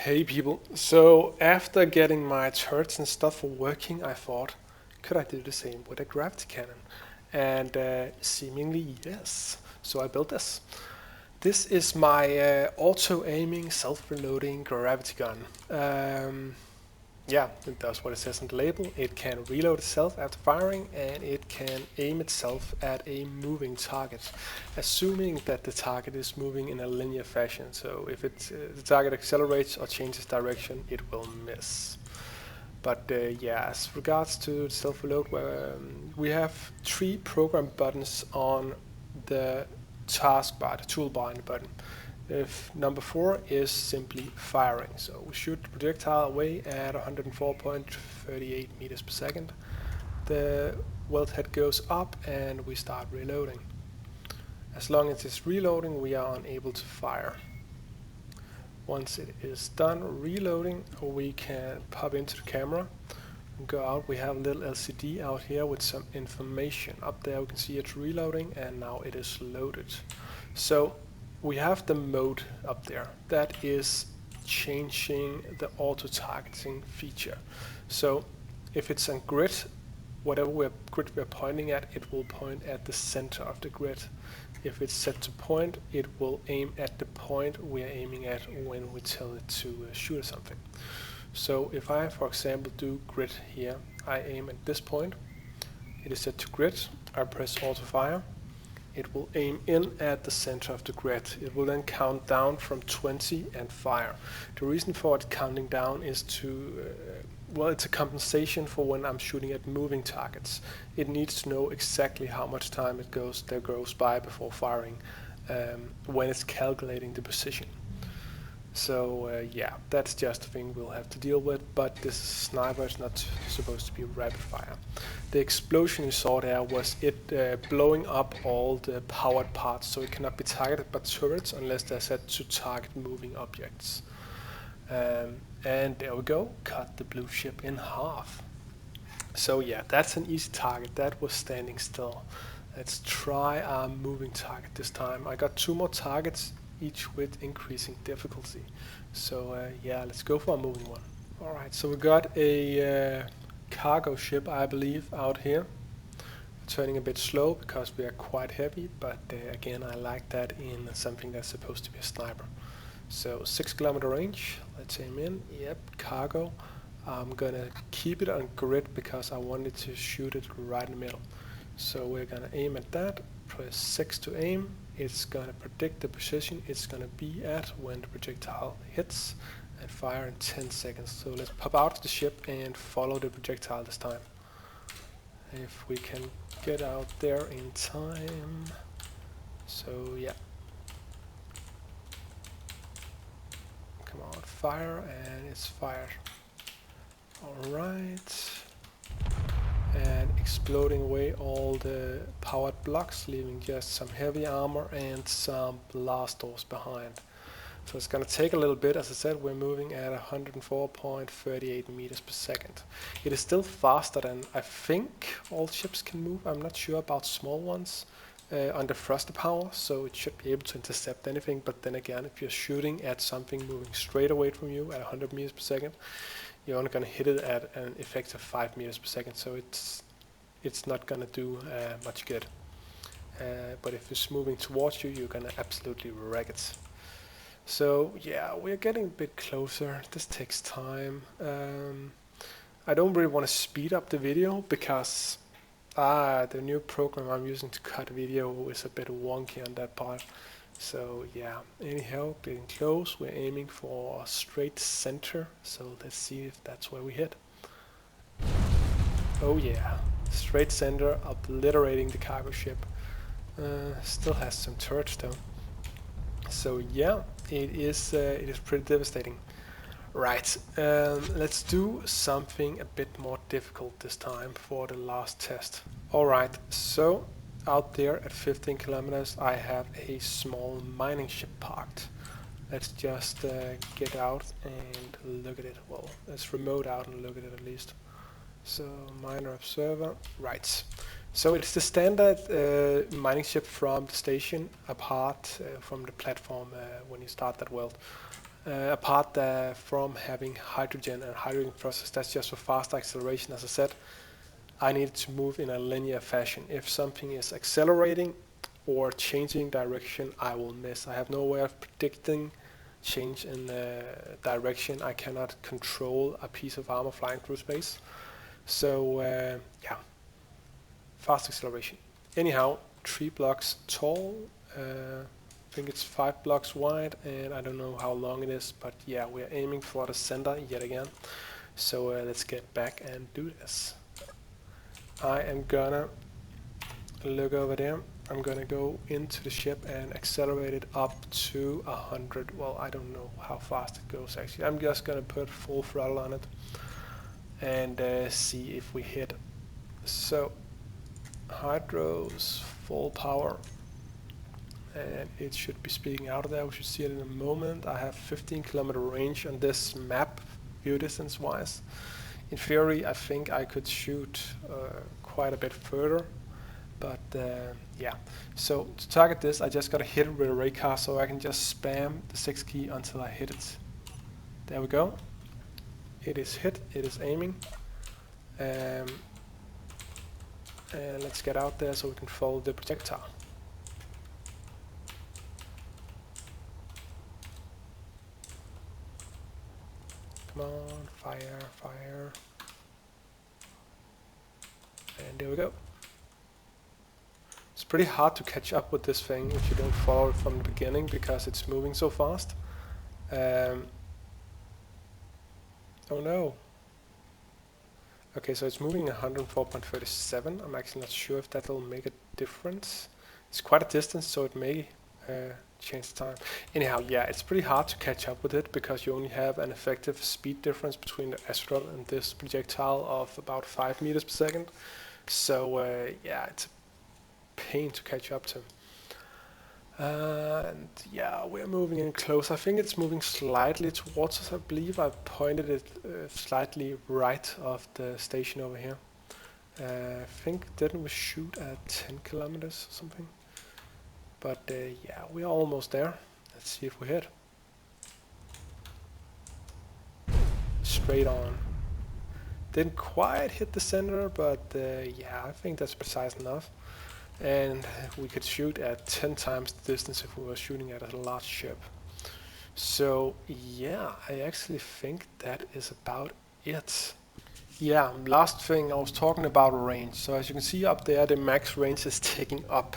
Hey people, so after getting my turrets and stuff working, I thought, could I do the same with a gravity cannon? And seemingly yes, so I built this. This is my auto-aiming, self-reloading gravity gun. Yeah, it does what it says on the label. It can reload itself after firing, and it can aim itself at a moving target, assuming that the target is moving in a linear fashion. So if the target accelerates or changes direction, it will miss. But yeah, as regards to self-reload, we have 3 program buttons on the taskbar, the toolbar in the button. If number 4 is simply firing, so we shoot the projectile away at 104.38 meters per second. The weld head goes up and we start reloading. As long as it's reloading, we are unable to fire. Once it is done reloading, we can pop into the camera and go out. We have a little LCD out here with some information. Up there we can see it's reloading and now it is loaded. So we have the mode up there that is changing the auto targeting feature. So if it's on grid, whatever grid we're pointing at, it will point at the center of the grid. If it's set to point, it will aim at the point we're aiming at when we tell it to shoot something. So if I, for example, do grid here, I aim at this point, it is set to grid, I press auto fire, it will aim in at the center of the grid. It will then count down from 20 and fire. The reason for it counting down is well, it's a compensation for when I'm shooting at moving targets. It needs to know exactly how much time there goes by before firing when it's calculating the position. So yeah, that's just a thing we'll have to deal with, but this sniper is not supposed to be rapid fire. The explosion you saw there was it blowing up all the powered parts, so it cannot be targeted by turrets unless they're set to target moving objects. And there we go, cut the blue ship in half. So yeah, that's an easy target, that was standing still. Let's try our moving target this time. I got 2 more targets, each with increasing difficulty. So yeah, let's go for a moving one. Alright, so we got a cargo ship, I believe, out here. Turning a bit slow because we are quite heavy, but again, I like that in something that's supposed to be a sniper. So 6-kilometer range, let's aim in. Yep, cargo. I'm gonna keep it on grid because I wanted to shoot it right in the middle. So we're gonna aim at that, press 6 to aim. It's gonna predict the position it's gonna be at when the projectile hits, and fire in 10 seconds. So let's pop out of the ship and follow the projectile this time. If we can get out there in time. So yeah. Come on, fire, and it's fired. Alright. And exploding away all the powered blocks, leaving just some heavy armor and some blast doors behind. So it's going to take a little bit. As I said, we're moving at 104.38 meters per second. It is still faster than I think all ships can move. I'm not sure about small ones under thruster power, so it should be able to intercept anything. But then again, if you're shooting at something moving straight away from you at 100 meters per second, you're only going to hit it at an effective 5 meters per second, so it's not going to do much good. But if it's moving towards you, you're going to absolutely wreck it. So yeah, we're getting a bit closer. This takes time. I don't really want to speed up the video because the new program I'm using to cut video is a bit wonky on that part. So yeah, anyhow, getting close. We're aiming for a straight center. So let's see if that's where we hit. Oh yeah, straight center, obliterating the cargo ship. Still has some turrets though. So yeah, it is pretty devastating. Right, let's do something a bit more difficult this time for the last test. Alright, so out there at 15 kilometers I have a small mining ship parked. Let's just get out and look at it. Well, let's remote out and look at it at least. So miner observer, right. So it's the standard mining ship from the station apart from the platform when you start that weld. apart from having hydrogen and hydrogen process, that's just for fast acceleration. As I said, I need to move in a linear fashion. If something is accelerating or changing direction, I will miss. I have no way of predicting change in direction. I cannot control a piece of armor flying through space. So yeah, fast acceleration. Anyhow, 3 blocks tall. I think it's 5 blocks wide, and I don't know how long it is, but yeah, we're aiming for the center yet again. So let's get back and do this. I am gonna look over there. I'm gonna go into the ship and accelerate it up to 100. Well, I don't know how fast it goes actually. I'm just gonna put full throttle on it and see if we hit. So hydros, full power, and it should be speeding out of there. We should see it in a moment. I have 15-kilometer range on this map, view distance wise. In theory, I think I could shoot quite a bit further, but yeah. So to target this, I just gotta hit it with a raycar, so I can just spam the 6 key until I hit it. There we go. It is hit. It is aiming. And let's get out there so we can follow the projectile. Come on, fire, fire. And there we go. It's pretty hard to catch up with this thing if you don't follow it from the beginning because it's moving so fast. Oh no. Okay, so it's moving 104.37. I'm actually not sure if that'll make a difference. It's quite a distance, so it may change the time. Anyhow, yeah, it's pretty hard to catch up with it because you only have an effective speed difference between the astronaut and this projectile of about 5 meters per second. So yeah, it's a pain to catch up to. And yeah, we're moving in close. I think it's moving slightly towards us. I believe I pointed it slightly right of the station over here. I think, didn't we shoot at 10 kilometers or something? But yeah, we're almost there. Let's see if we hit. Straight on. Didn't quite hit the center, but yeah, I think that's precise enough. And we could shoot at 10 times the distance if we were shooting at a large ship. So yeah, I actually think that is about it. Yeah, last thing, I was talking about range. So as you can see up there, the max range is taking up.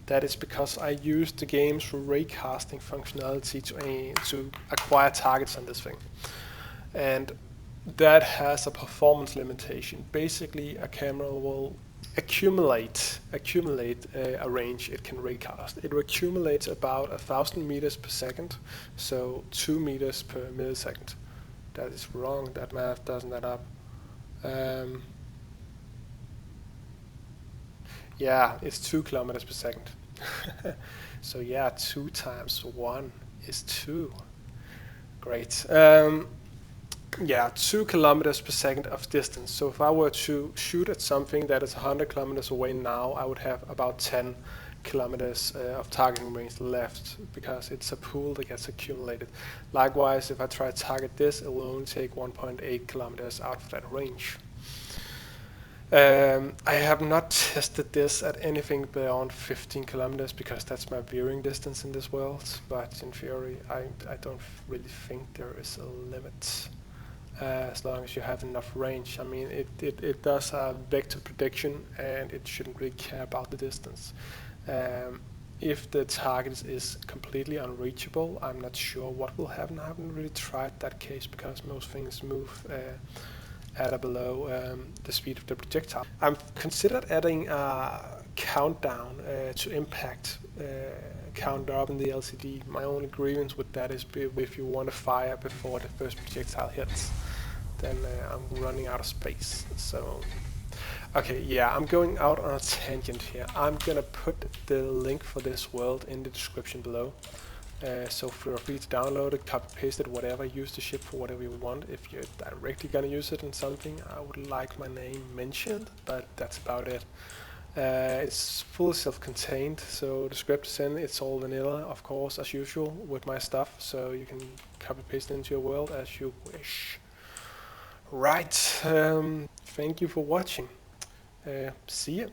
That is because I used the game's raycasting functionality to acquire targets on this thing. And that has a performance limitation. Basically, a camera will accumulate a range it can raycast. It accumulates about 1,000 meters per second, so 2 meters per millisecond. That is wrong, that math doesn't add up. Yeah, it's 2 kilometers per second. So yeah, 2 times 1 is 2. Great. Yeah, 2 kilometers per second of distance. So if I were to shoot at something that is 100 kilometers away now, I would have about 10 kilometers of targeting range left because it's a pool that gets accumulated. Likewise, if I try to target this, it will only take 1.8 kilometers out of that range. I have not tested this at anything beyond 15 kilometers because that's my viewing distance in this world, but in theory I don't really think there is a limit. As long as you have enough range. I mean, it does a vector prediction and it shouldn't really care about the distance. If the target is completely unreachable, I'm not sure what will happen. I haven't really tried that case because most things move at or below the speed of the projectile. I've considered adding a countdown to impact counter up in the LCD. My only grievance with that is if you want to fire before the first projectile hits, then I'm running out of space. So, okay, yeah, I'm going out on a tangent here. I'm gonna put the link for this world in the description below. So feel free to download it, copy paste it, whatever, use the ship for whatever you want. If you're directly gonna use it in something, I would like my name mentioned, but that's about it. It's fully self-contained, so the script is in, it's all vanilla, of course, as usual, with my stuff, so you can copy-paste it into your world as you wish. Right, thank you for watching. See ya.